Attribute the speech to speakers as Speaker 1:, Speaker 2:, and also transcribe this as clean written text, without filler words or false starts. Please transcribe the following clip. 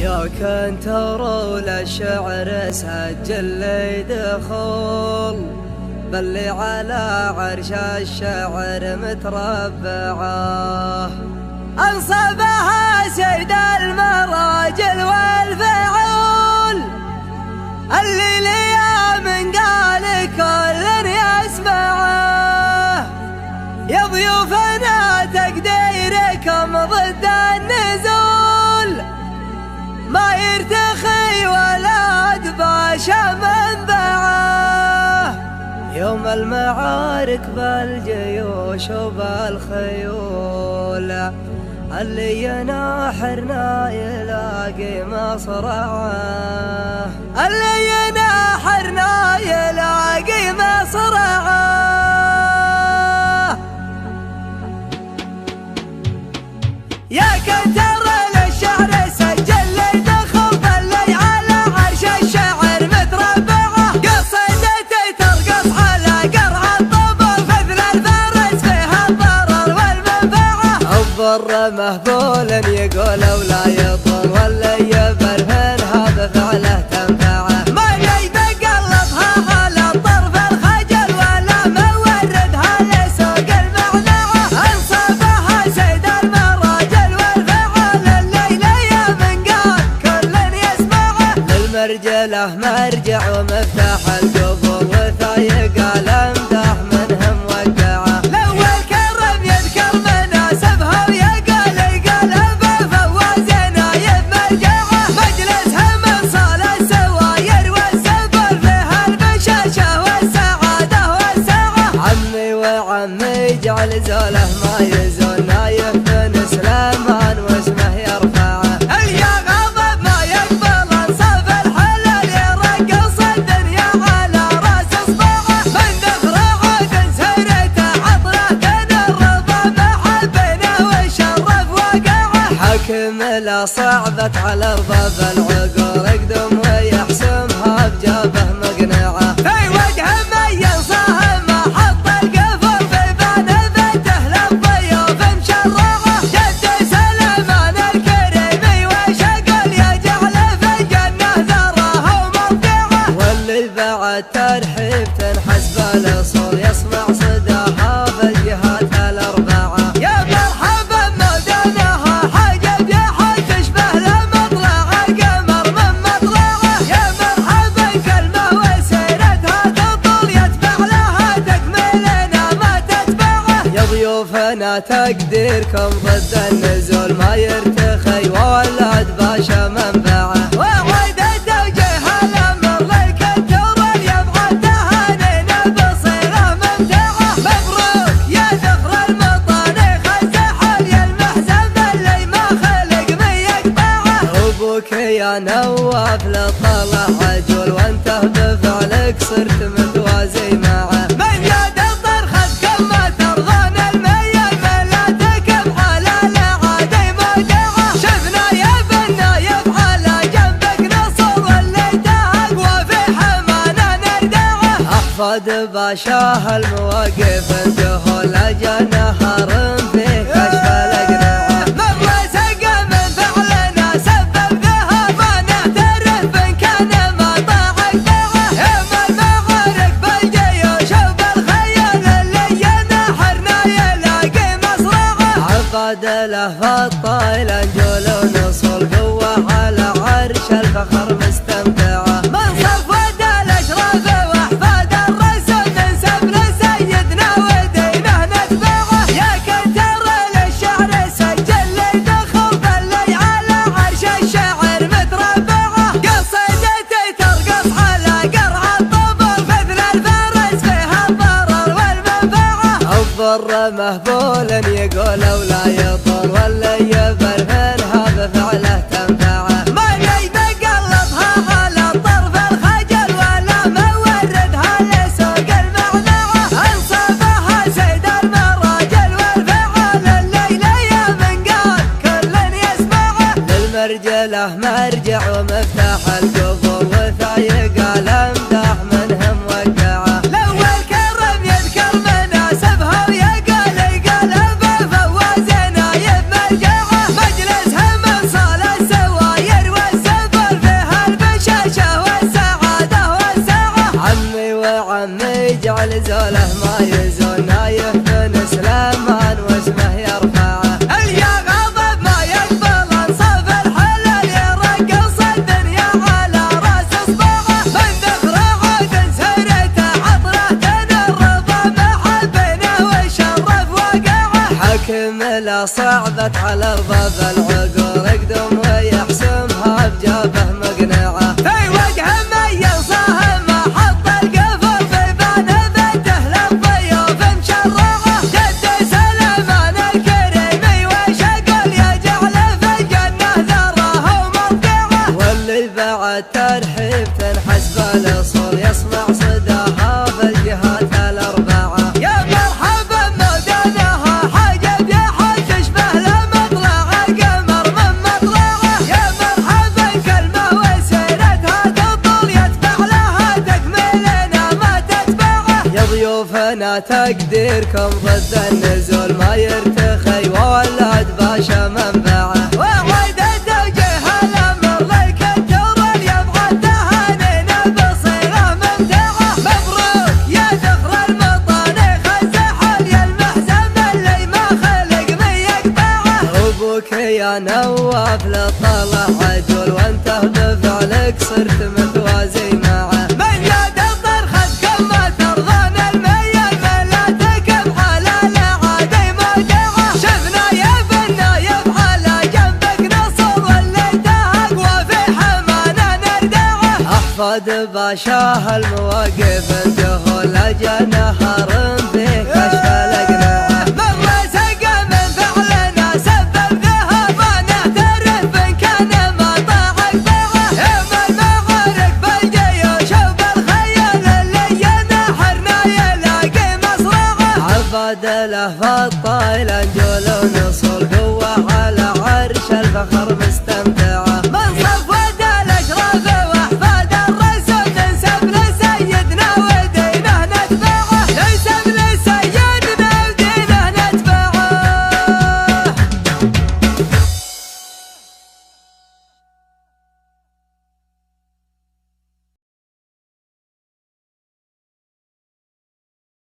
Speaker 1: يا كنترو للشعر سجل لي دخول بلي على عرش الشعر متربعه أنصبها سيد المراجل والفعول اللي ليا من قال كل يسمعه. يا ضيوفنا تقديركم ضد النزول ما يرتخي ولا دباش منبعه. يوم المعارك بالجيوش وبالخيول اللي يناحرنا يلاقي مصرعه، اللي يناحرنا يلاقي مصرعه. يا كتر للشعر سجل لي دخل بلي على عرش الشعر متربعه قصيدتي ترقص على قرع الطبل مثل الفارس فيها الضرر والمنفعه. الضر مهبول يقول ولا يضر واللي يبرهن هذا فعله تنفعه. ما يتقلبها على الطرف الخجل ولا موردها لسوق المعنعه. انصبها سيد المراجل والفعل الليله يا من قال كل يسمعه. للمرجله مرجع ومفتاح القبور وثايق الامداح منهم وقعه. الاول كرم يذكر مناسبها ويقال القلب فواز نايب مرجعه. مجلسها من صال السواير والسبل فيها البشاشه والسعاده والسعه. عمي وعمي جعل زوله ما يزول نايف بن سليمان واسمه يرفعه. اليا غضب ما يقبل انصاف الحلال يرقص الدنيا على راس اصبعه. من ذكر عاد سيرته عطره كان الرضا محبنا والشرف وقعه. حكم لا صعبت على ارباب العقول اقدم ويحسمها بجابه مقنعه. في وجه من ينصاه ما حط القفل في بان ذاته للضيوف مشرعه. جد سليمان الكريمي وشقل يجعل في الجنه ذره ومرجعه. واللي بعد ترحيب تنحس بالاصول يسمع صداها في الجهات الاربعه. يا مرحبا مودنها حاجب يحد تشبه لمطلع القمر من مطلعه. يا مرحبا كلمه وسيرتها تطول يتبع لها تكملنا ما تتبعه. يا ضيوفنا تقديركم ضد النزول ما يرتخي وولد باشا منبعه. وعيد توجيه الامر للكنتور يبعد تهانينا بصيره ممتعه. مبروك يا ذخر المطانيخ الزحل يا المحزن اللي ما خلق من يقطعه. ابوك يا نواف لطلع عجول وانت بفعلك صرت متوازي معه. من يد الطرخ اذكر ما ترضون المية ملاتكم على الاعادي موجعه. شفنا يا بالنايب على جنبك نصر واللي تهق وفي حمانا نردعه. احفاد باشاه المواقف الجهول اجا نهر فيه كشف الاقنعه. مر سقى من فعلنا سبب ذهب ونعترف بان كان ما طاعك دعه. يوم المعارك بالجيوش وبالخيل اللي ينحرنا يلاقي مصرعه. عقد له فالطايل انجول ونصول قوه على عرش الفخر مستمتعه. من صفوة الاشراف واحفاد الرسول ننسب لسيدنا ودينه نتبعه. يا كتر للشعر سجل لي دخل بلي على عرش الشعر متربعه قصيدتي ترقص على قرع الطبل مثل الفارس فيها الضرر والمنفعه. الضر مهبول يقول ولا يضر واللي يبرهن هذا فعله تنفعه. ما يتقلبها على الطرف الخجل ولا موردها لسوق المعنعه. انصبها سيد المراجل والفعل الليله يا من قال كل يسمعه. للمرجله مرجع ومفتاح القبور وثايق الامداح منهم وقعه. الاول كرم يذكر مناسبها ويقال القلب فواز نايب مرجعه. مجلسها من صال السواير على ارباب العقول اقدم ويحسمها بجابه مقنعه في وجه من ينصاه ما حط القفل في بان بنته للضيوف مشرعه جد سليمان الكريم وشقل يجعل في الجنه ذره ومرجعه واللي بعد ترحيب تنحس بالاصول يسمع صداها في الجهات الاربعه يا مرحبا مودانها حاجب يحوش تشبه لمطلع القمر من مطلعه يا مرحبا كلمه وسيرتها تطول يتبع لها تكملنا ما تتبعه يا ضيوفنا تقديركم ضد النزول ما يرتخي وولد باشا منبعه وعيد التوجيه الامر للكتور يبعد تهانينا بصيغه ممتعه مبروك يا ذخر المطاني خزحل يا المحزم اللي ما خلق من يقطعه ابوك يا نواف لطلع عجول وانت بفعلك صرت متوازي معه من يد الطرخ ما ترضون الميل ملاتكم على الاعادي مرجعه شفنا يا بالنايب على جنبك نصر واللي تهق وفي حمانا نردعه احفاد باشاه المواقف الجهول اجى نهر فيه كشف الاقنعه من رزق من فعلنا سبب ذهب نعترف بان كان ما طاعك باعه يوم المعارك بالجيوش وبالخيل اللي ينحرنا يلاقي مصرعه عباد له فالطايل انجول ونصول قوه على عرش الفخر مستوى